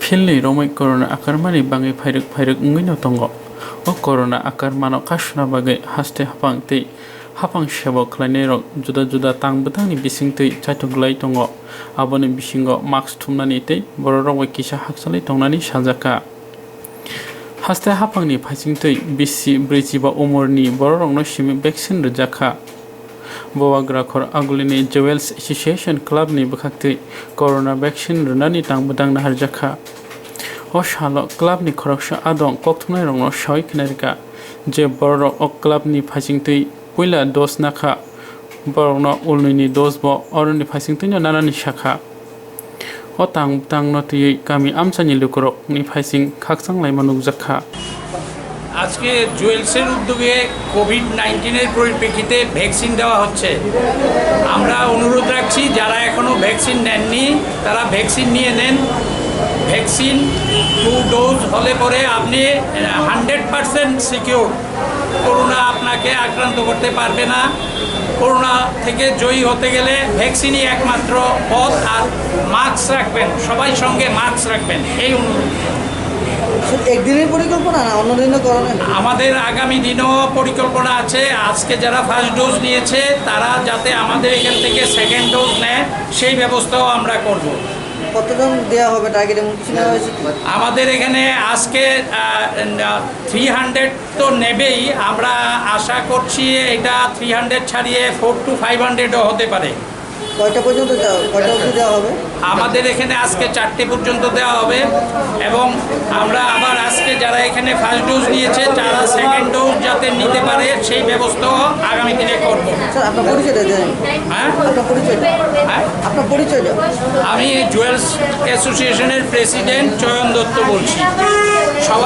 Philly Rwmung Corona akar mani bangi phairuk ngino tongo. O Corona akar mano kasuna bagai haste hapang tei hapang sebo khlainai rok juda tang butangni bising tei chaitoglai tongo. Aboni bisingo mask thumnani tei borok bai kisa haksalai tongnani sajaka. Haste hapangni phasing tei bisi brichiba umurni borokno simi vaccine rwjaka. Bowagrakhor agulini Jowel Association Club ni bwkhakti Corona vaccine rwnani tangbudang naharjaka. O salo club ni khoroksa adong kokthumnai rokno sawai khnarika je borok o club ni phasingtui puila dose nakha borokno ulnini dose bo oroni phasingtui no nanani sakha. O tang no tui kami amsani lukorok ni phasing khaksanglai manukjakha. আজকে জুয়েলসের উদ্যোগে COVID-19 পরিপ্রেক্ষিতে vaccine দেওয়া হচ্ছে। আমরা অনুরোধ রাখছি যারা এখনো ভ্যাকসিন নেননি তারা ভ্যাকসিন নিয়ে নেন। ভ্যাকসিন 2 ডোজ হলে পরে আপনি 100% সিকিউর, করোনা আপনাকে আক্রান্ত করতে পারবে না। করোনা থেকে জয়ী হতে গেলে ভ্যাকসিনই একমাত্র পথ। আর মাস্ক রাখবেন, সবাই সঙ্গে মাস্ক রাখবেন, এই অনুরোধ। একদিনের পরিকল্পনা না অন্য দিনও করেন? আমাদের আগামী দিনও পরিকল্পনা আছে। আজকে যারা ফার্স্ট ডোজ নিয়েছে তারা যাতে আমাদের এখান থেকে সেকেন্ড ডোজ নেয় সেই ব্যবস্থাও আমরা করব। কতজন দেওয়া হবে টার্গেট এমন কিছু নেওয়া হয়েছে? আমাদের এখানে আজকে 300 তো নেবেই, আমরা আশা করছি এটা 300 ছাড়িয়ে 400 to 500ও হতে পারে। কয়টা পর্যন্ত দেওয়া হবে? আমাদের এখানে আজকে 4টে পর্যন্ত দেওয়া হবে এবং আমরা আবার আজকে যারা এখানে ফার্স্ট ডোজ নিয়েছে তারা সেকেন্ড ডোজ যাতে নিতে পারে সেই ব্যবস্থাও আগামী দিনে করব। স্যার আপনার পরিচয়টা দেন। হ্যাঁ, আপনার পরিচয়টা? আমি জুয়েলস অ্যাসোসিয়েশনের প্রেসিডেন্ট চয়ন দত্ত বলছি। সবাই